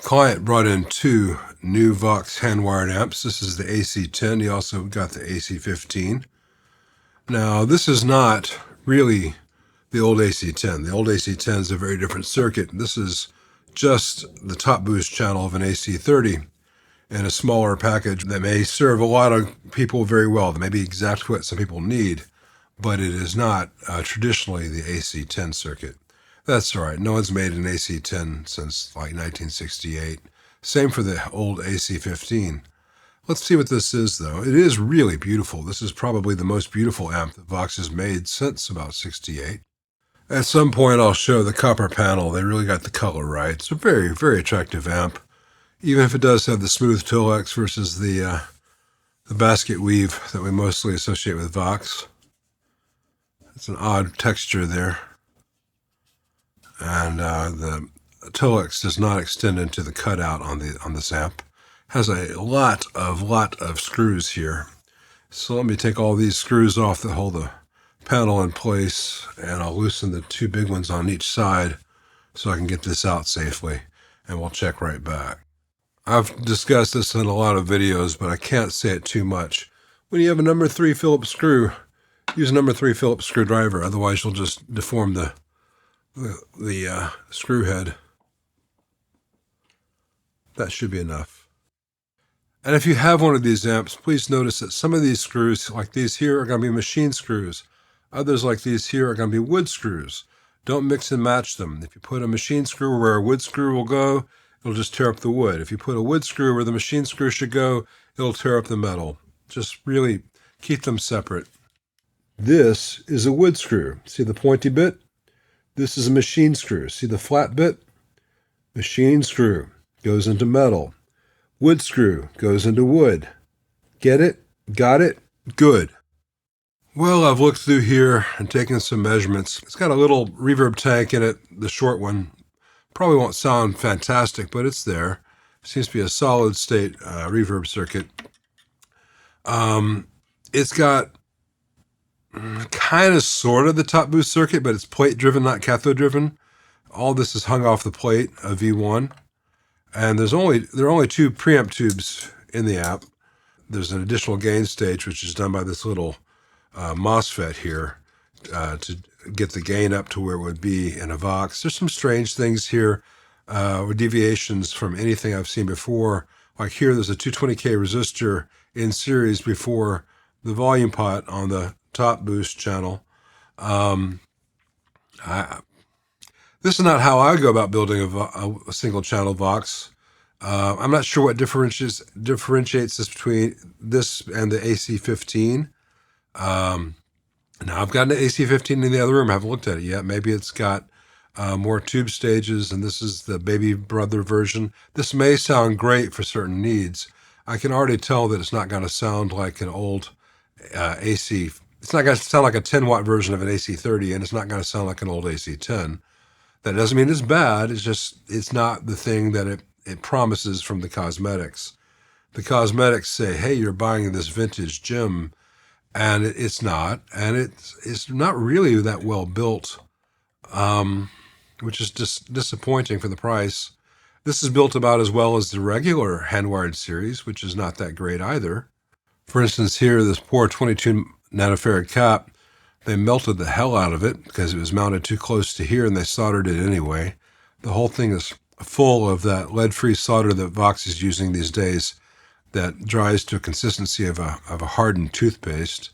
Client brought in two new Vox hand-wired amps. This is the AC-10. He also got the AC-15. Now, this is not really the old AC-10. The old AC-10 is a very different circuit. This is just the top boost channel of an AC-30 in a smaller package that may serve a lot of people very well. That may be exactly what some people need, but it is not traditionally the AC-10 circuit. That's all right. No one's made an AC-10 since like 1968. Same for the old AC-15. Let's see what this is, though. It is really beautiful. This is probably the most beautiful amp that Vox has made since about 68. At some point, I'll show the copper panel. They really got the color right. It's a very, very attractive amp, even if it does have the smooth Tolex versus the basket weave that we mostly associate with Vox. It's an odd texture there. And the Tolex does not extend into the cutout on this amp. Has a lot of screws here. So let me take all these screws off that hold the panel in place, and I'll loosen the two big ones on each side so I can get this out safely, and we'll check right back. I've discussed this in a lot of videos, but I can't say it too much. When you have a number 3 Phillips screw, use a number 3 Phillips screwdriver, otherwise you'll just deform the screw head. That should be enough. And if you have one of these amps, please notice that some of these screws, like these here, are going to be machine screws. Others, like these here, are going to be wood screws. Don't mix and match them. If you put a machine screw where a wood screw will go, it'll just tear up the wood. If you put a wood screw where the machine screw should go, it'll tear up the metal. Just really keep them separate. This is a wood screw. See the pointy bit? This is a machine screw. See the flat bit? Machine screw goes into metal. Wood screw goes into wood. Get it? Got it? Good. Well, I've looked through here and taken some measurements. It's got a little reverb tank in it, the short one. Probably won't sound fantastic, but it's there. Seems to be a solid state reverb circuit. It's got kind of sort of the top boost circuit, but it's plate driven, not cathode driven. All this is hung off the plate, a V1. And there are only two preamp tubes in the amp. There's an additional gain stage, which is done by this little MOSFET here to get the gain up to where it would be in a Vox. There's some strange things here with deviations from anything I've seen before. Like here, there's a 220K resistor in series before the volume pot on the top boost channel. This is not how I go about building a single channel Vox. I'm not sure what differentiates this between this and the AC-15. Now I've got an AC-15 in the other room. I haven't looked at it yet. Maybe it's got more tube stages, and this is the baby brother version. This may sound great for certain needs. I can already tell that it's not going to sound like an old AC. It's not going to sound like a 10-watt version of an AC-30, and it's not going to sound like an old AC-10. That doesn't mean it's bad. It's just, it's not the thing that it promises from the cosmetics. The cosmetics say, hey, you're buying this vintage gem, and it's not. And it's not really that well built, which is just disappointing for the price. This is built about as well as the regular hand-wired series, which is not that great either. For instance, here, this poor 22 nanofarad cap, they melted the hell out of it because it was mounted too close to here, and they soldered it anyway. The whole thing is full of that lead-free solder that Vox is using these days that dries to a consistency of a hardened toothpaste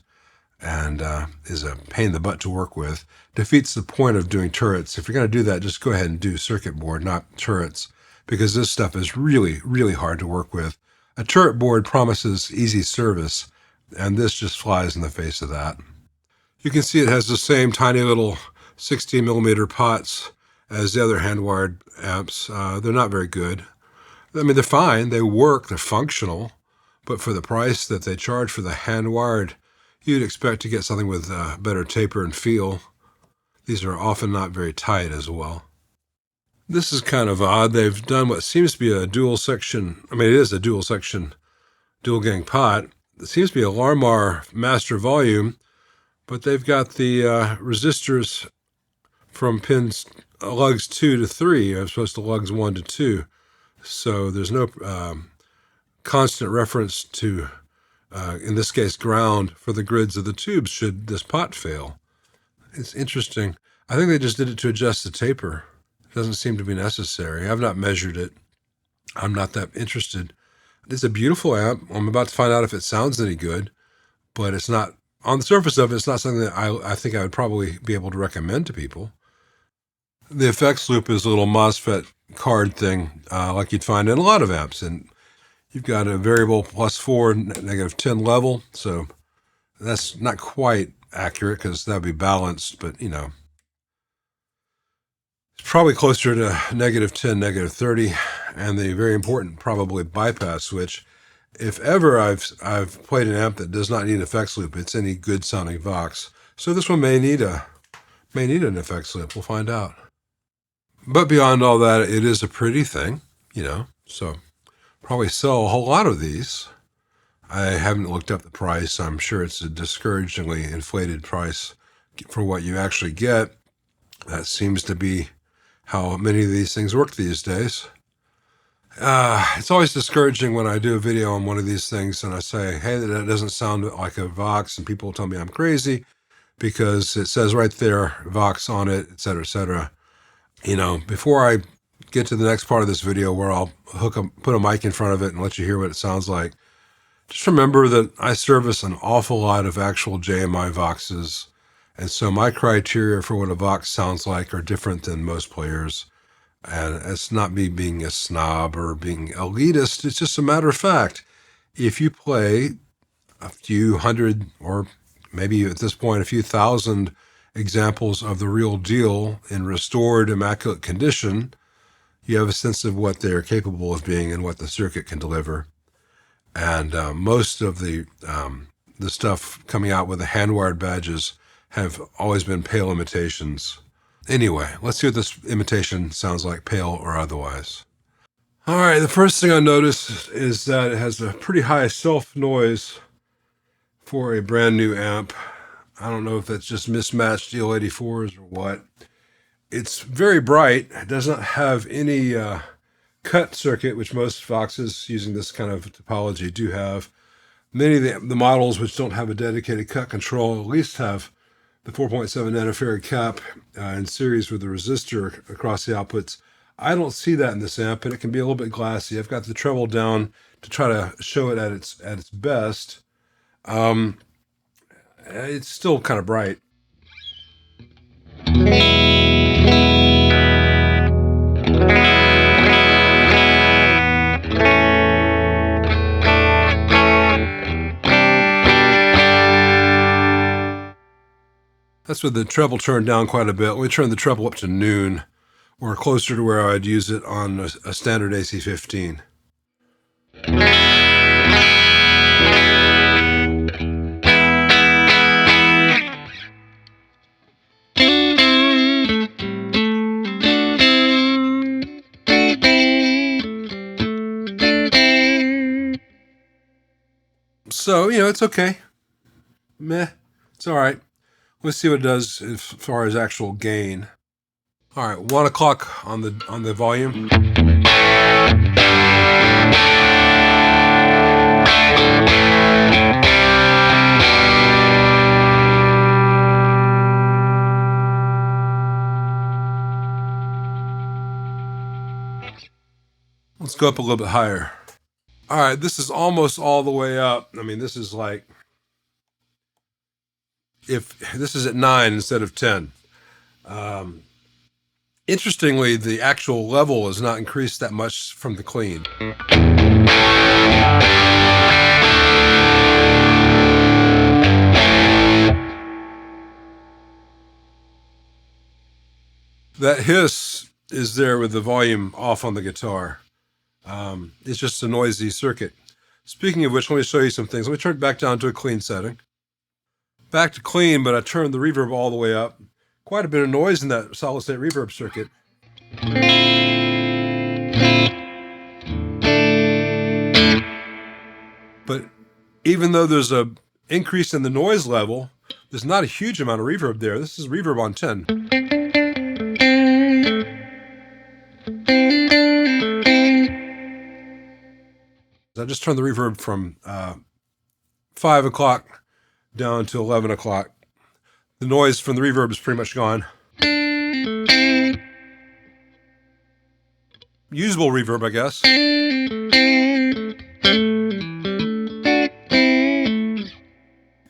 and is a pain in the butt to work with. Defeats the point of doing turrets. If you're going to do that, just go ahead and do circuit board, not turrets, because this stuff is really, really hard to work with. A turret board promises easy service, and this just flies in the face of that. You can see it has the same tiny little 16 millimeter pots as the other hand-wired amps. They're not very good. I mean, they're fine, they work, they're functional, but for the price that they charge for the hand-wired, you'd expect to get something with better taper and feel. These are often not very tight as well. This is kind of odd. They've done what seems to be a dual section, I mean, it is a dual section, dual gang pot. It seems to be a Larmar master volume, but they've got the resistors from pins lugs 2 to 3, as opposed to lugs 1 to 2. So there's no constant reference to, in this case, ground for the grids of the tubes should this pot fail. It's interesting. I think they just did it to adjust the taper. It doesn't seem to be necessary. I've not measured it. I'm not that interested. It's a beautiful amp. I'm about to find out if it sounds any good, but it's not, on the surface of it, it's not something that I think I would probably be able to recommend to people. The effects loop is a little MOSFET card thing, like you'd find in a lot of amps. And you've got a variable +4, -10 level. So that's not quite accurate because that would be balanced, but you know, it's probably closer to -10, -30. And the very important, probably bypass switch. If ever I've played an amp that does not need an effects loop, it's any good sounding Vox. So this one may need an effects loop. We'll find out. But beyond all that, it is a pretty thing, you know. So probably sell a whole lot of these. I haven't looked up the price. I'm sure it's a discouragingly inflated price for what you actually get. That seems to be how many of these things work these days. It's always discouraging when I do a video on one of these things and I say, hey, that doesn't sound like a Vox, and people tell me I'm crazy because it says right there, Vox on it, et cetera, et cetera. You know, before I get to the next part of this video where I'll put a mic in front of it and let you hear what it sounds like, just remember that I service an awful lot of actual JMI Voxes. And so my criteria for what a Vox sounds like are different than most players. And it's not me being a snob or being elitist. It's just a matter of fact. If you play a few hundred, or maybe at this point, a few thousand examples of the real deal in restored, immaculate condition, you have a sense of what they're capable of being and what the circuit can deliver. And most of the stuff coming out with the handwired badges have always been pale imitations. Anyway, let's see what this imitation sounds like, pale or otherwise. All right, the first thing I noticed is that it has a pretty high self-noise for a brand new amp. I don't know if that's just mismatched EL84s or what. It's very bright. It does not have any cut circuit, which most Voxes using this kind of topology do have. Many of the models which don't have a dedicated cut control at least have the 4.7 nanofarad cap in series with the resistor across the outputs. I don't see that in this amp, and it can be a little bit glassy. I've got the treble down to try to show it at its best. It's still kind of bright. That's with the treble turned down quite a bit. Let me turn the treble up to noon, or closer to where I'd use it on a standard AC-15. So, you know, it's okay. Meh. It's all right. Let's see what it does as far as actual gain. All right, 1 o'clock on the volume. Let's go up a little bit higher. All right, this is almost all the way up. I mean, this is like, if this is at 9 instead of 10. Interestingly, the actual level is not increased that much from the clean. That hiss is there with the volume off on the guitar. It's just a noisy circuit. Speaking of which, let me show you some things. Let me turn it back down to a clean setting. Back to clean, but I turned the reverb all the way up. Quite a bit of noise in that solid state reverb circuit. But even though there's a increase in the noise level, there's not a huge amount of reverb there. This is reverb on 10. just turned the reverb from 5 o'clock down to 11 o'clock. The noise from the reverb is pretty much gone. Usable reverb, I guess.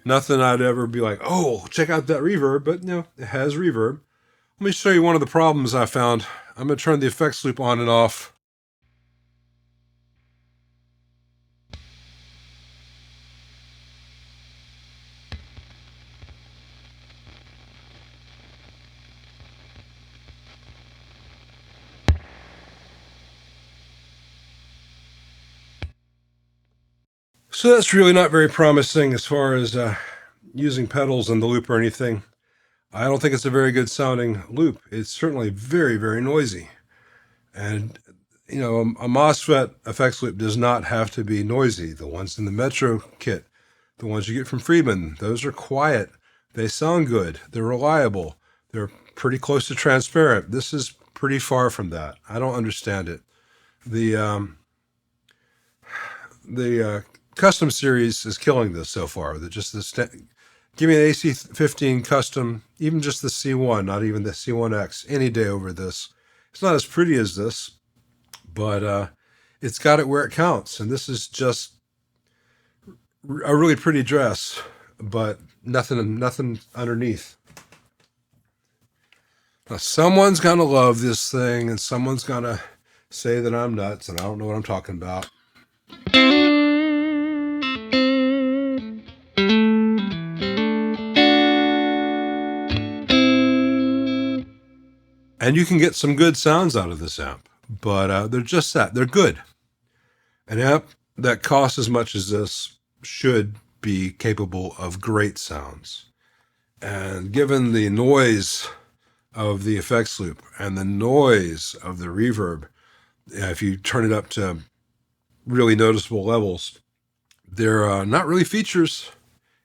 Nothing I'd ever be like, oh, check out that reverb, but you know, it has reverb. Let me show you one of the problems I found. I'm going to turn the effects loop on and off. So that's really not very promising as far as using pedals in the loop or anything. I don't think it's a very good sounding loop. It's certainly very, very noisy. And, you know, a MOSFET effects loop does not have to be noisy. The ones in the Metro kit, the ones you get from Friedman, those are quiet. They sound good. They're reliable. They're pretty close to transparent. This is pretty far from that. I don't understand it. The custom series is killing this so far. Give me an AC-15 custom, even just the C1, not even the C1X, any day over this. It's not as pretty as this, but it's got it where it counts. And this is just a really pretty dress, but nothing underneath. Now, someone's going to love this thing, and someone's going to say that I'm nuts, and I don't know what I'm talking about. And you can get some good sounds out of this amp, but they're just that. They're good. An amp that costs as much as this should be capable of great sounds. And given the noise of the effects loop and the noise of the reverb, if you turn it up to really noticeable levels, they're not really features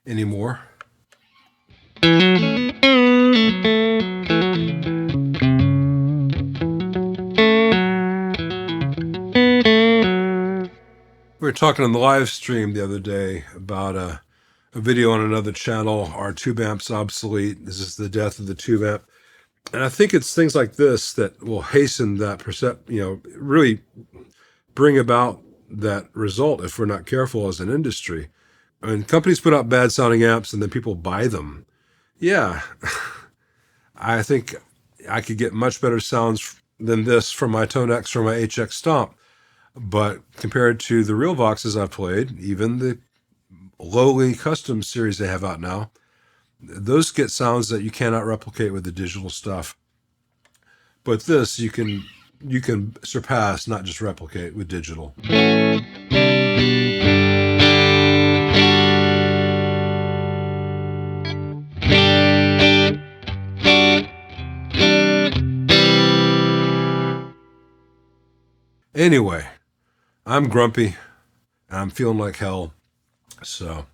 anymore. We were talking on the live stream the other day about a video on another channel, our tube amp's obsolete. This is the death of the tube amp. And I think it's things like this that will hasten that really bring about that result if we're not careful as an industry. I mean, companies put out bad sounding amps and then people buy them. Yeah, I think I could get much better sounds than this from my Tone X or my HX Stomp. But compared to the real Voxes I've played, even the lowly custom series they have out now, those get sounds that you cannot replicate with the digital stuff. But this you can surpass, not just replicate, with digital. Anyway, I'm grumpy, and I'm feeling like hell, so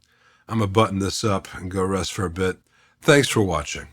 I'm going to button this up and go rest for a bit. Thanks for watching.